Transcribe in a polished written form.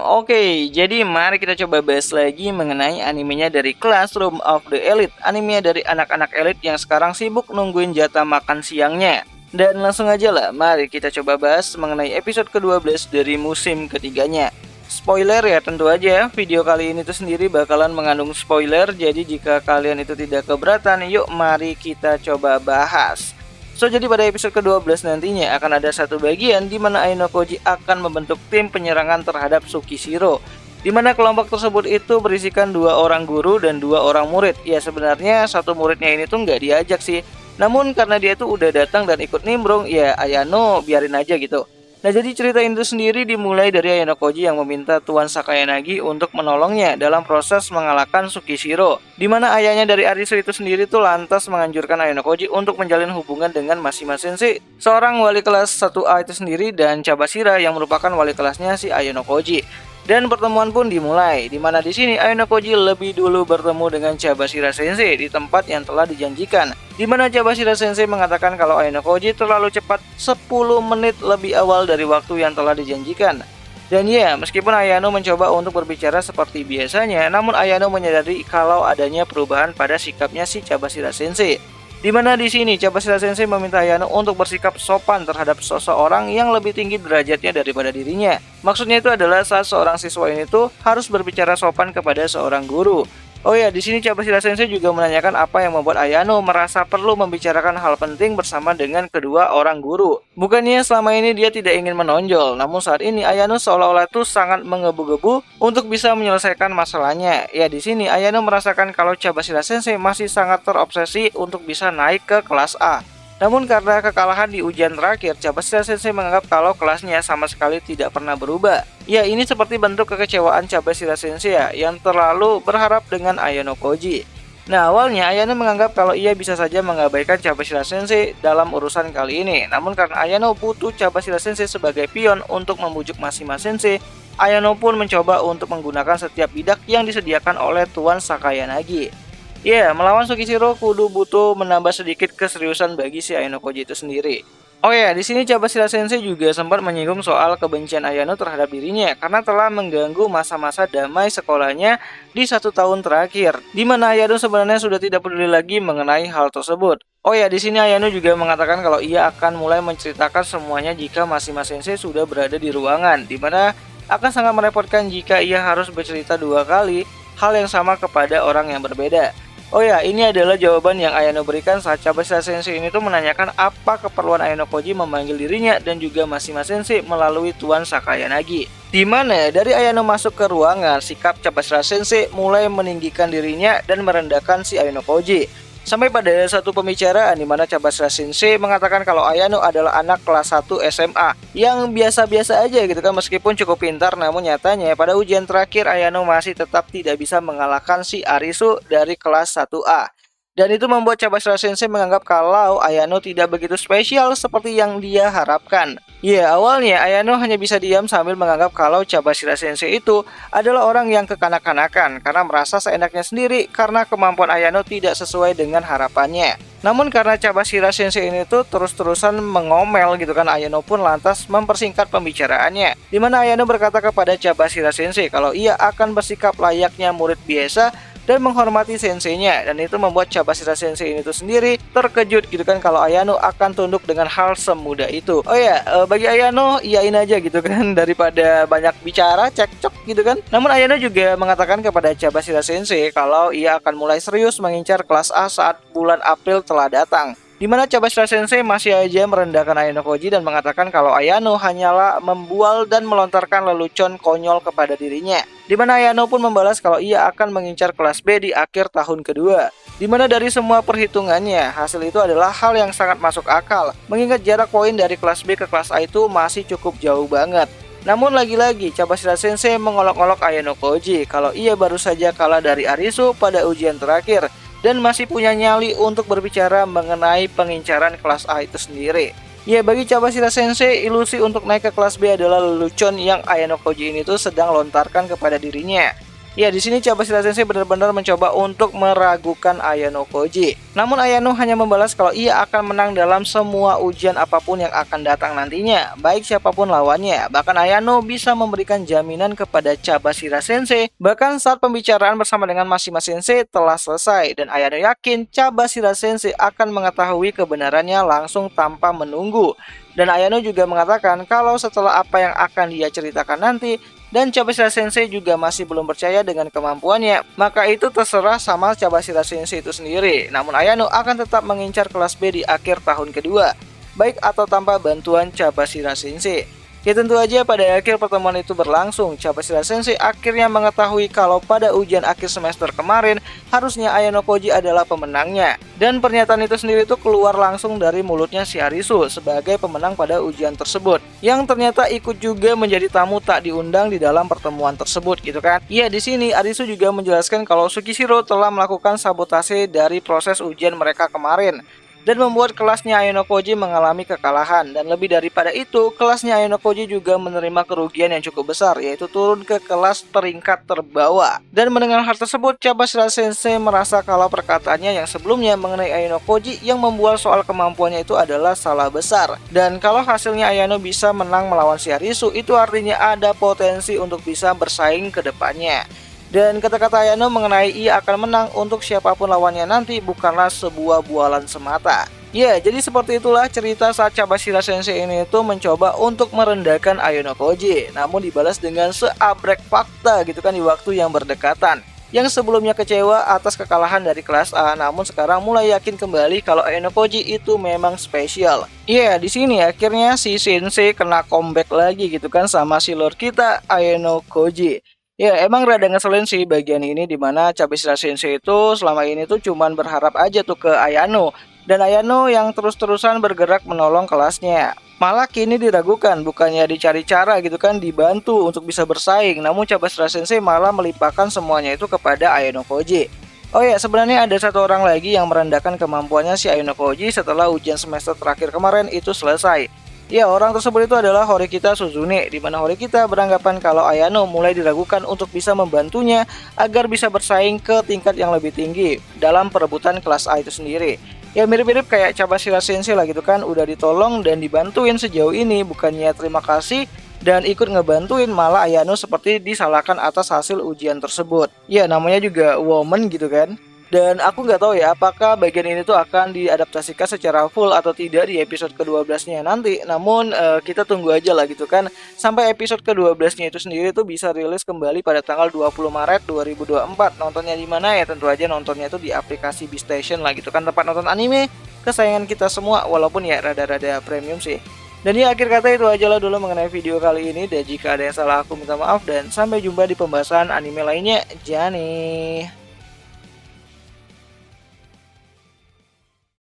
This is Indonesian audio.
Oke, jadi mari kita coba bahas lagi mengenai animenya dari Classroom of the Elite. Anime dari anak-anak elit yang sekarang sibuk nungguin jatah makan siangnya. Dan langsung aja lah, mari kita coba bahas mengenai episode ke-12 dari musim ketiganya. Spoiler ya, tentu aja video kali ini tuh sendiri bakalan mengandung spoiler. Jadi jika kalian itu tidak keberatan, yuk mari kita coba bahas. Jadi pada episode ke-12 nantinya akan ada satu bagian di mana Ayano Koji akan membentuk tim penyerangan terhadap Tsukishiro, di mana kelompok tersebut itu berisikan 2 orang guru dan 2 orang murid. Ya sebenarnya satu muridnya ini tuh nggak diajak sih, namun karena dia tuh udah datang dan ikut nimbrung, ya Ayano biarin aja gitu. Nah, jadi cerita ini sendiri dimulai dari Ayano Koji yang meminta Tuan Sakayanagi untuk menolongnya dalam proses mengalahkan Tsukishiro, di mana ayahnya dari Arisu itu sendiri tuh lantas menganjurkan Ayano Koji untuk menjalin hubungan dengan Mashima Sensei, seorang wali kelas 1A itu sendiri, dan Chabashira yang merupakan wali kelasnya si Ayano Koji. Dan pertemuan pun dimulai, di mana di sini Ayano Koji lebih dulu bertemu dengan Chabashira Sensei di tempat yang telah dijanjikan, di mana Chabashira Sensei mengatakan kalau Ayano Koji terlalu cepat 10 menit lebih awal dari waktu yang telah dijanjikan. Dan ya, meskipun Ayano mencoba untuk berbicara seperti biasanya, namun Ayano menyadari kalau adanya perubahan pada sikapnya si Chabashira Sensei. Di mana di sini Chabashira Sensei meminta Ayano untuk bersikap sopan terhadap seseorang yang lebih tinggi derajatnya daripada dirinya. Maksudnya itu adalah saat seorang siswa ini tuh harus berbicara sopan kepada seorang guru. Oh ya, di sini Chabashira Sensei juga menanyakan apa yang membuat Ayano merasa perlu membicarakan hal penting bersama dengan kedua orang guru. Bukannya selama ini dia tidak ingin menonjol, namun saat ini Ayano seolah-olah tuh sangat menggebu-gebu untuk bisa menyelesaikan masalahnya. Ya, di sini Ayano merasakan kalau Chabashira Sensei masih sangat terobsesi untuk bisa naik ke kelas A. Namun karena kekalahan di ujian terakhir, Chabashira Sensei menganggap kalau kelasnya sama sekali tidak pernah berubah. Ya, ini seperti bentuk kekecewaan Chabashira Sensei ya, yang terlalu berharap dengan Ayano Koji. Nah, awalnya Ayano menganggap kalau ia bisa saja mengabaikan Chabashira Sensei dalam urusan kali ini. Namun karena Ayano butuh Chabashira Sensei sebagai pion untuk membujuk Mashima Sensei, Ayano pun mencoba untuk menggunakan setiap bidak yang disediakan oleh Tuan Sakayanagi. Ya, melawan Tsukishiro kudu butuh menambah sedikit keseriusan bagi si Ayano Koji itu sendiri. Oh ya, di sini Chabashira Sensei juga sempat menyinggung soal kebencian Ayano terhadap dirinya karena telah mengganggu masa-masa damai sekolahnya di 1 tahun terakhir, di mana Ayano sebenarnya sudah tidak peduli lagi mengenai hal tersebut. Oh ya, di sini Ayano juga mengatakan kalau ia akan mulai menceritakan semuanya jika Mashima Sensei sudah berada di ruangan, di mana akan sangat merepotkan jika ia harus bercerita 2 kali hal yang sama kepada orang yang berbeda. Oh ya, ini adalah jawaban yang Ayano berikan saat Chabashira Sensei ini tuh menanyakan apa keperluan Ayano Koji memanggil dirinya dan juga Mashima Sensei melalui Tuan Sakayanagi. Di mana dari Ayano masuk ke ruangan, sikap Chabashira Sensei mulai meninggikan dirinya dan merendahkan si Ayano Koji. Sampai pada satu pembicaraan di mana Chabashira Sensei mengatakan kalau Ayano adalah anak kelas 1 SMA yang biasa-biasa aja gitu kan, meskipun cukup pintar, namun nyatanya pada ujian terakhir Ayano masih tetap tidak bisa mengalahkan si Arisu dari kelas 1A. Dan itu membuat Chabashira Sensei menganggap kalau Ayano tidak begitu spesial seperti yang dia harapkan. Ya, awalnya Ayano hanya bisa diam sambil menganggap kalau Chabashira Sensei itu adalah orang yang kekanak-kanakan karena merasa seenaknya sendiri karena kemampuan Ayano tidak sesuai dengan harapannya. Namun karena Chabashira Sensei ini tuh terus-terusan mengomel gitu kan, Ayano pun lantas mempersingkat pembicaraannya, di mana Ayano berkata kepada Chabashira Sensei kalau ia akan bersikap layaknya murid biasa dan menghormati senseinya, dan itu membuat Chabashira Sensei ini tuh sendiri terkejut gitu kan kalau Ayano akan tunduk dengan hal semudah itu. Oh ya, bagi Ayano iyain aja gitu kan daripada banyak bicara cekcok gitu kan. Namun Ayano juga mengatakan kepada Chabashira Sensei kalau ia akan mulai serius mengincar kelas A saat bulan April telah datang. Di mana Chabashira Sensei masih aja merendahkan Ayano Koji dan mengatakan kalau Ayano hanyalah membual dan melontarkan lelucon konyol kepada dirinya. Di mana Ayano pun membalas kalau ia akan mengincar kelas B di akhir tahun kedua. Di mana dari semua perhitungannya, hasil itu adalah hal yang sangat masuk akal, mengingat jarak poin dari kelas B ke kelas A itu masih cukup jauh banget. Namun lagi-lagi Chabashira Sensei mengolok-olok Ayano Koji kalau ia baru saja kalah dari Arisu pada ujian terakhir dan masih punya nyali untuk berbicara mengenai pengincaran kelas A itu sendiri. Ya, bagi Chabashira Sensei, ilusi untuk naik ke kelas B adalah lelucon yang Ayano Koji ini tuh sedang lontarkan kepada dirinya. Ya, di sini Cabashira Sensei benar-benar mencoba untuk meragukan Ayano Koji. Namun Ayano hanya membalas kalau ia akan menang dalam semua ujian apapun yang akan datang nantinya, baik siapapun lawannya. Bahkan Ayano bisa memberikan jaminan kepada Cabashira Sensei, bahkan saat pembicaraan bersama dengan Mashima Sensei telah selesai, dan Ayano yakin Cabashira Sensei akan mengetahui kebenarannya langsung tanpa menunggu. Dan Ayano juga mengatakan kalau setelah apa yang akan dia ceritakan nanti, dan Cabashira Sensei juga masih belum percaya dengan kemampuannya, maka itu terserah sama Cabashira Sensei itu sendiri. Namun Ayano akan tetap mengincar kelas B di akhir tahun kedua, baik atau tanpa bantuan Cabashira Sensei. Ya tentu aja pada akhir pertemuan itu berlangsung, Cabashira Sensei akhirnya mengetahui kalau pada ujian akhir semester kemarin harusnya Ayano Koji adalah pemenangnya. Dan pernyataan itu sendiri itu keluar langsung dari mulutnya si Arisu sebagai pemenang pada ujian tersebut, yang ternyata ikut juga menjadi tamu tak diundang di dalam pertemuan tersebut gitu kan. Ya, di sini Arisu juga menjelaskan kalau Tsukishiro telah melakukan sabotase dari proses ujian mereka kemarin dan membuat kelasnya Ayano Koji mengalami kekalahan. Dan lebih daripada itu, kelasnya Ayano Koji juga menerima kerugian yang cukup besar, yaitu turun ke kelas peringkat terbawah. Dan mendengar hal tersebut, Cabashira Sensei merasa kalau perkataannya yang sebelumnya mengenai Ayano Koji yang membual soal kemampuannya itu adalah salah besar. Dan kalau hasilnya Ayano bisa menang melawan si Arisu, itu artinya ada potensi untuk bisa bersaing ke depannya. Dan kata-kata Ayano mengenai ia akan menang untuk siapapun lawannya nanti bukanlah sebuah bualan semata. Ya, jadi seperti itulah cerita saat Cabashira Sensei ini itu mencoba untuk merendahkan Ayano Koji, namun dibalas dengan seabrek fakta gitu kan di waktu yang berdekatan. Yang sebelumnya kecewa atas kekalahan dari kelas A, namun sekarang mulai yakin kembali kalau Ayano Koji itu memang spesial. Ya, di sini akhirnya si Sensei kena comeback lagi gitu kan sama si Lord kita Ayano Koji. Ya, emang rada ngeselin sih bagian ini dimana Cabashira Sensei itu selama ini tuh cuman berharap aja tuh ke Ayano. Dan Ayano yang terus-terusan bergerak menolong kelasnya. Malah kini diragukan, bukannya dicari cara gitu kan, dibantu untuk bisa bersaing. Namun Cabashira Sensei malah melimpahkan semuanya itu kepada Ayano Koji. Oh ya, sebenarnya ada satu orang lagi yang merendahkan kemampuannya si Ayano Koji setelah ujian semester terakhir kemarin itu selesai. Ya, orang tersebut itu adalah Horikita Suzune, di mana Horikita beranggapan kalau Ayano mulai diragukan untuk bisa membantunya agar bisa bersaing ke tingkat yang lebih tinggi dalam perebutan kelas A itu sendiri. Ya, mirip-mirip kayak Cabashira Sensei lah gitu kan, udah ditolong dan dibantuin sejauh ini, bukannya terima kasih dan ikut ngebantuin, malah Ayano seperti disalahkan atas hasil ujian tersebut. Ya, namanya juga woman gitu kan. Dan aku nggak tahu ya apakah bagian ini tuh akan diadaptasikan secara full atau tidak di episode ke-12-nya nanti. Namun kita tunggu aja lah gitu kan, sampai episode ke-12-nya itu sendiri tuh bisa rilis kembali pada tanggal 20 Maret 2024. Nontonnya di mana ya? Tentu aja nontonnya itu di aplikasi Beastation lah gitu kan, tempat nonton anime kesayangan kita semua, walaupun ya rada-rada premium sih. Dan ya, akhir kata itu aja lah dulu mengenai video kali ini. Dan jika ada yang salah aku minta maaf, dan sampai jumpa di pembahasan anime lainnya. Jani.